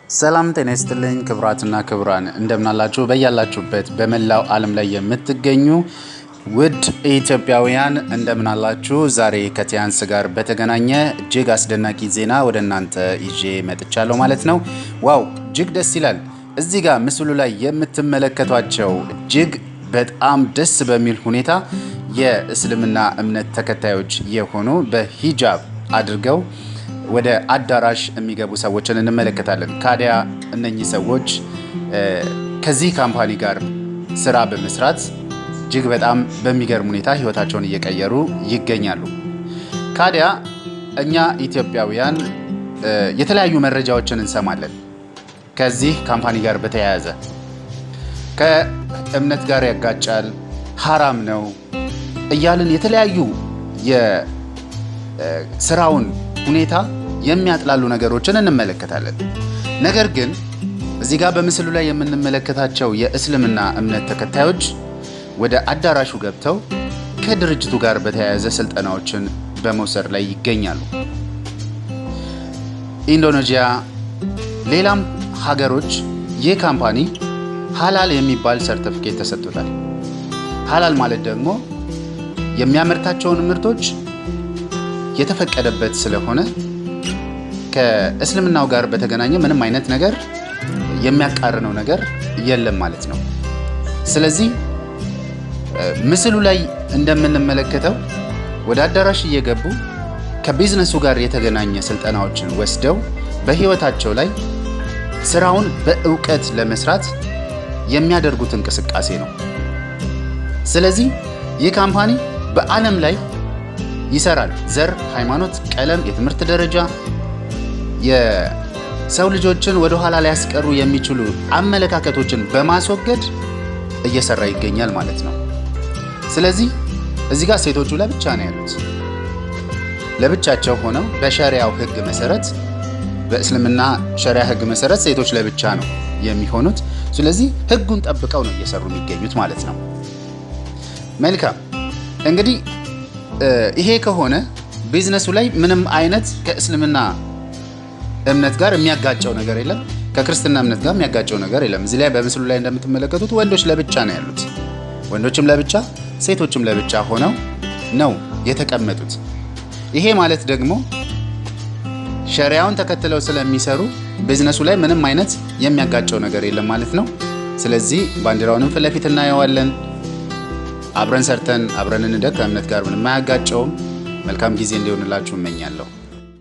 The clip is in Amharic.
ሰላም ጤና ይስጥልኝ ክብራትና ክብራን እንደምናላችሁ በያላችሁበት በመላው ዓለም ላይ የምትገኙ ውድ ኢትዮጵያውያን እንደምናላችሁ ዛሬ ከቲያንስ ጋር በተገናኘ እጅግ አስደናቂ ዜና ወደ እናንተ ይዤ መጥቻለሁ ማለት ነው። ዋው እጅግ ደስ ይላል። እዚህ ጋር ምስሉ ላይ የምትመለከቷቸው እጅግ በጣም ደስ በሚል ሁኔታ የእስልምና እምነት ተከታዮች የሆኑ በሂጃብ አድርገው ወደ አዳራሽ የሚገቡ ሰዎችን እንመለከታለን። ካዲያ እነኚህ ሰዎች ከዚህ ካምፓኒ ጋር ስራ በመስራት እጅግ በጣም በሚገርም ሁኔታ ህይወታቸውን እየቀየሩ ይገኛሉ። ካዲያ እኛ ኢትዮጵያውያን የተለያዩ መረጃዎችን እንሰማለን ከዚህ ካምፓኒ ጋር በተያያዘ ከእምነት ጋር ያጋጫል፣ ሐራም ነው እያልን የተለያዩ የስራውን ሁኔታ የሚያጥላሉ ነገሮችን እንመለከታለን። ነገር ግን እዚህ ጋር በምስሉ ላይ የምንመለከታቸው የእስልምና እምነት ተከታዮች ወደ አዳራሹ ገብተው ከድርጅቱ ጋር በተያያዘ ስልጠናዎችን በመውሰድ ላይ ይገኛሉ። ኢንዶኔዥያ፣ ሌላም ሀገሮች ይህ ካምፓኒ ሐላል የሚባል ሰርቲፊኬት ተሰጥቶታል። ሐላል ማለት ደግሞ የሚያመርታቸውን ምርቶች የተፈቀደበት ስለሆነ ከእስልምናው ጋር በተገናኘ ምንም አይነት ነገር የሚያቃርነው ነገር የለም ማለት ነው። ስለዚህ ምስሉ ላይ እንደምንመለከተው ወደ አዳራሽ እየገቡ ከቢዝነሱ ጋር የተገናኘ ስልጠናዎችን ወስደው በህይወታቸው ላይ ስራውን በእውቀት ለመስራት የሚያደርጉት እንቅስቃሴ ነው። ስለዚህ ይህ ካምፓኒ በዓለም ላይ ይሰራል። ዘር፣ ሃይማኖት፣ ቀለም፣ የትምህርት ደረጃ የሰው ልጆችን ወደ ኋላ ሊያስቀሩ የሚችሉ አመለካከቶችን በማስወገድ እየሰራ ይገኛል ማለት ነው። ስለዚህ እዚህ ጋር ሴቶቹ ለብቻ ነው ያሉት። ለብቻቸው ሆነው በሸሪዓው ህግ መሰረት በእስልምና ሸሪዓ ህግ መሰረት ሴቶች ለብቻ ነው የሚሆኑት። ስለዚህ ህጉን ጠብቀው ነው እየሰሩ የሚገኙት ማለት ነው። መልካም እንግዲህ ይሄ ከሆነ ቢዝነሱ ላይ ምንም አይነት ከእስልምና እምነት ጋር የሚያጋጨው ነገር የለም፣ ከክርስትና እምነት ጋር የሚያጋጨው ነገር የለም። እዚህ ላይ በምስሉ ላይ እንደምትመለከቱት ወንዶች ለብቻ ነው ያሉት። ወንዶችም ለብቻ ሴቶችም ለብቻ ሆነው ነው የተቀመጡት። ይሄ ማለት ደግሞ ሸሪዓውን ተከትለው ስለሚሰሩ ቢዝነሱ ላይ ምንም አይነት የሚያጋጨው ነገር የለም ማለት ነው። ስለዚህ ባንዲራውንም ፊት ለፊት እናየዋለን። አብረን ሰርተን አብረን እንደግ፣ ከእምነት ጋር ምንም አያጋጨውም። መልካም ጊዜ እንዲሆንላችሁ እመኛለሁ።